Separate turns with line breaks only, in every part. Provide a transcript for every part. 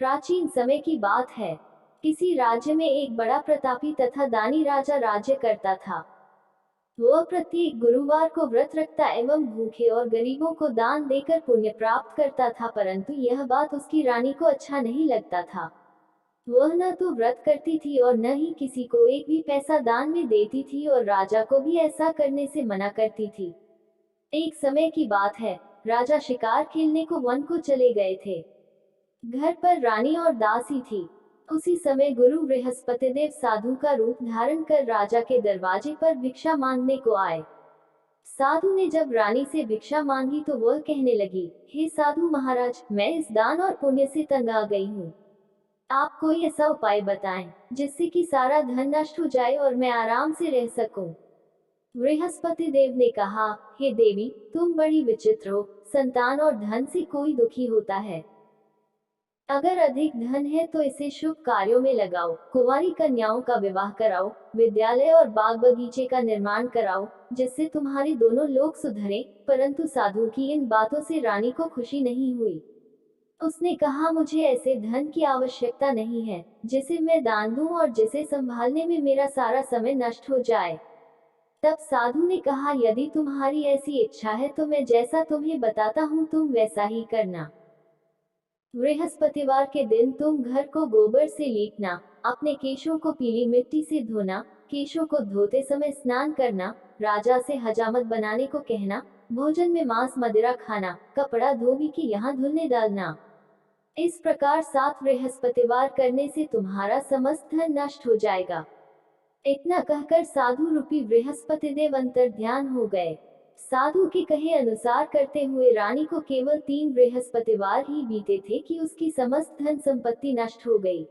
प्राचीन समय की बात है। किसी राज्य में एक बड़ा प्रतापी तथा दानी राजा राज्य करता था। वह प्रत्येक गुरुवार को व्रत रखता एवं भूखे और गरीबों को दान देकर पुण्य प्राप्त करता था, परंतु यह बात उसकी रानी को अच्छा नहीं लगता था। वह न तो व्रत करती थी और न ही किसी को एक भी पैसा दान में देती थी और राजा को भी ऐसा करने से मना करती थी। एक समय की बात है। राजा शिकार खेलने को वन को चले गए थे। घर पर रानी और दासी थी। उसी समय गुरु बृहस्पतिदेव साधु का रूप धारण कर राजा के दरवाजे पर भिक्षा मांगने को आए। साधु ने जब रानी से भिक्षा मांगी तो वह कहने लगी, हे साधु महाराज, मैं इस दान और पुण्य से तंग आ गई हूँ। आप कोई ऐसा उपाय बताएं जिससे कि सारा धन नष्ट हो जाए और मैं आराम से रह सकूं। बृहस्पति देव ने कहा, हे देवी, तुम बड़ी विचित्र हो। संतान और धन से कोई दुखी होता है। अगर अधिक धन है तो इसे शुभ कार्यों में लगाओ, कुंवारी कन्याओं का विवाह कराओ, विद्यालय और बाग बगीचे का निर्माण कराओ, जिससे तुम्हारे दोनों लोग सुधरे। परंतु साधु की इन बातों से रानी को खुशी नहीं हुई। उसने कहा, मुझे ऐसे धन की आवश्यकता नहीं है जिसे मैं दान दूं और जिसे संभालने में मेरा सारा समय नष्ट हो जाए। तब साधु ने कहा, यदि तुम्हारी ऐसी इच्छा है तो मैं जैसा तुम्हें बताता हूँ तुम वैसा ही करना। बृहस्पतिवार के दिन तुम घर को गोबर से लीपना, अपने केशों को पीली मिट्टी से धोना, केशों को धोते समय स्नान करना, राजा से हजामत बनाने को कहना, भोजन में मांस मदिरा खाना, कपड़ा धोबी के यहाँ धुलने डालना। इस प्रकार 7 बृहस्पतिवार करने से तुम्हारा समस्त धन नष्ट हो जाएगा। इतना कहकर साधु रूपी बृहस्पतिदेव अंतर ध्यान हो गए। साधु के कहे अनुसार करते हुए रानी को केवल 3 बृहस्पतिवार ही बीते थे कि उसकी समस्त धन संपत्ति नष्ट हो गई।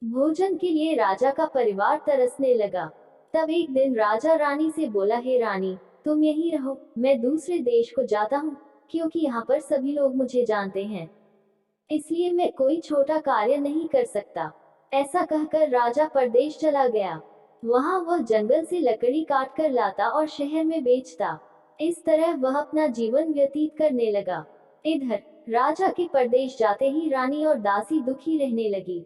भोजन के लिए राजा का परिवार तरसने लगा। तब एक दिन राजा रानी से बोला, हे रानी, तुम यहीं रहो, मैं दूसरे देश को जाता हूँ, क्योंकि यहाँ पर सभी लोग मुझे जानते हैं, इसलिए मैं कोई छोटा कार्य नहीं कर सकता। ऐसा कहकर राजा परदेश चला गया। वहां वह जंगल से लकड़ी काट कर लाता और शहर में बेचता। इस तरह वह अपना जीवन व्यतीत करने लगा। इधर राजा के परदेश जाते ही रानी और दासी दुखी रहने लगी।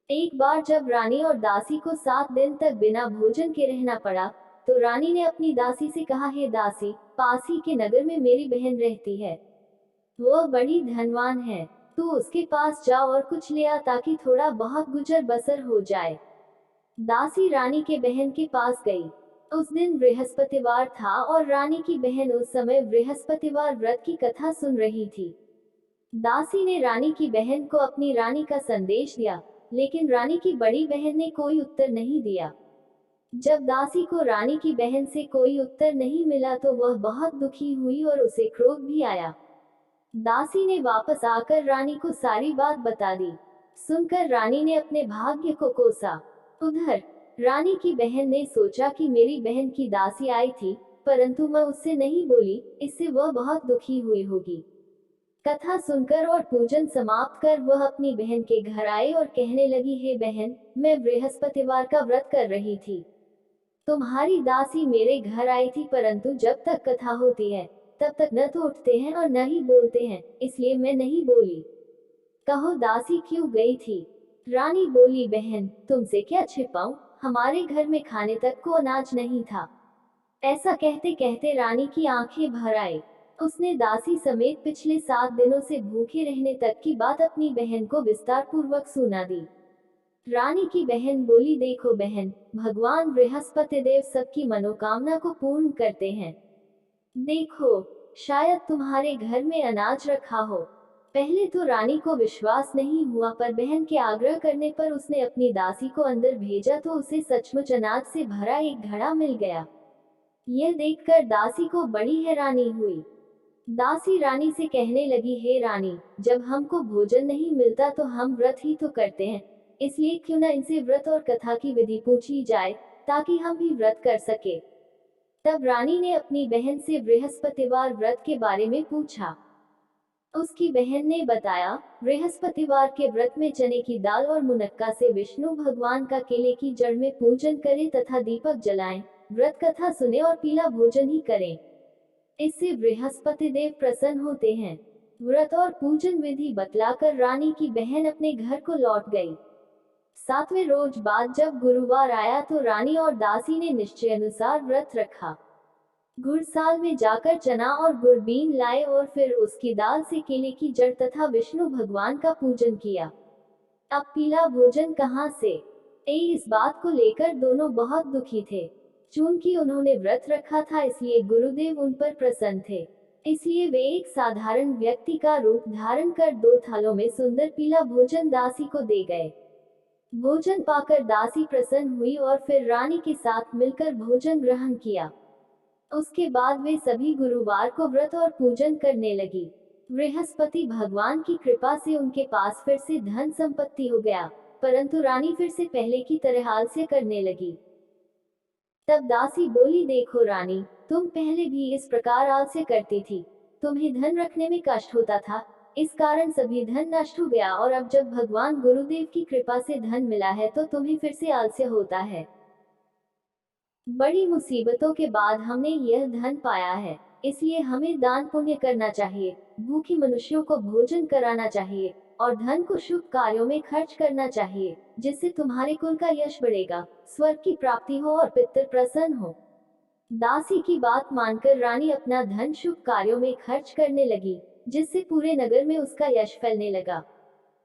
एक बार जब रानी और दासी को 7 दिन तक बिना भोजन के रहना पड़ा, तो रानी ने अपनी दासी से कहा, हे दासी, पास ही के नगर में मेरी बहन रहती है। वह बड़ी धनवान है। तू उसके पास जा और कुछ ले आ ताकि थोड़ा बहुत गुजर बसर हो जाए। दासी रानी के बहन के पास गई। उस दिन बृहस्पतिवार था और रानी की बहन उस समय बृहस्पतिवार व्रत की कथा सुन रही थी। दासी ने रानी की बहन को अपनी रानी का संदेश दिया, लेकिन रानी की बड़ी बहन ने कोई उत्तर नहीं दिया। जब दासी को रानी की बहन से कोई उत्तर नहीं मिला तो वह बहुत दुखी हुई और उसे क्रोध भी आया। दासी ने वापस आकर रानी को सारी बात बता दी। सुनकर रानी ने अपने भाग्य को कोसा। उधर रानी की बहन ने सोचा कि मेरी बहन की दासी आई थी, परंतु मैं उससे नहीं बोली, इससे वह बहुत दुखी हुई होगी। कथा सुनकर और पूजन समाप्त कर वह अपनी बहन के घर आई और कहने लगी, हे बहन, मैं बृहस्पतिवार का व्रत कर रही थी। तुम्हारी दासी मेरे घर आई थी, परंतु जब तक कथा होती है तब तक न तो उठते हैं और न ही बोलते हैं, इसलिए मैं नहीं बोली। कहो दासी क्यों गई थी? रानी बोली, बहन, तुमसे क्या छिपाऊं, हमारे घर में खाने तक को अनाज नहीं था। ऐसा कहते कहते रानी की आंखें भर आई। उसने दासी समेत पिछले 7 दिनों से भूखे रहने तक की बात अपनी बहन को विस्तार पूर्वक सुना दी। रानी की बहन बोली, देखो बहन, भगवान बृहस्पतिदेव सबकी मनोकामना को पूर्ण करते हैं। देखो, शायद तुम्हारे घर में अनाज रखा हो। पहले तो रानी को विश्वास नहीं हुआ, पर बहन के आग्रह करने पर उसने अपनी दासी को अंदर भेजा तो उसे सचमुच अनाज से भरा एक घड़ा मिल गया। यह देखकर दासी को बड़ी हैरानी हुई। दासी रानी से कहने लगी, हे रानी, जब हमको भोजन नहीं मिलता तो हम व्रत ही तो करते हैं, इसलिए क्यों न इनसे व्रत और कथा की विधि पूछी जाए, ताकि हम भी व्रत कर सके। तब रानी ने अपनी बहन से बृहस्पतिवार व्रत के बारे में पूछा। उसकी बहन ने बताया, बृहस्पतिवार के व्रत में चने की दाल और मुनक्का से विष्णु भगवान का केले की जड़ में पूजन करें तथा दीपक जलाएं, व्रत कथा सुने और पीला भोजन ही करें। इससे बृहस्पति देव प्रसन्न होते हैं। व्रत और पूजन विधि बतलाकर रानी की बहन अपने घर को लौट गई। 7वें रोज बाद जब गुरुवार आया तो रानी और दासी ने निश्चय अनुसार व्रत रखा। गुड़साल में जाकर चना और गुड़ बीन लाए और फिर उसकी दाल से केले की जड़ तथा विष्णु भगवान का पूजन किया। अब पीला भोजन कहाँ से? इस बात को लेकर दोनों बहुत दुखी थे। चूंकि उन्होंने व्रत रखा था इसलिए गुरुदेव उन पर प्रसन्न थे। इसलिए वे एक साधारण व्यक्ति का रूप धारण कर 2 थालों में सुंदर पीला भोजन दासी को दे गए। भोजन पाकर दासी प्रसन्न हुई और फिर रानी के साथ मिलकर भोजन ग्रहण किया। उसके बाद वे सभी गुरुवार को व्रत और पूजन करने लगी। बृहस्पति भगवान की कृपा से उनके पास फिर से धन संपत्ति हो गया, परंतु रानी फिर से पहले की तरह आलस्य करने लगी। तब दासी बोली, देखो रानी, तुम पहले भी इस प्रकार आलस्य करती थी। तुम्हें धन रखने में कष्ट होता था, इस कारण सभी धन नष्ट हो गया और अब जब भगवान गुरुदेव की कृपा से धन मिला है तो तुम्हें फिर से आलस्य होता है। बड़ी मुसीबतों के बाद हमने यह धन पाया है, इसलिए हमें दान पुण्य करना चाहिए, भूखे मनुष्यों को भोजन कराना चाहिए और धन को शुभ कार्यों में खर्च करना चाहिए, जिससे तुम्हारे कुल का यश बढ़ेगा, स्वर्ग की प्राप्ति हो और पितर प्रसन्न हो। दासी की बात मानकर रानी अपना धन शुभ कार्यों में खर्च करने लगी, जिससे पूरे नगर में उसका यश फैलने लगा।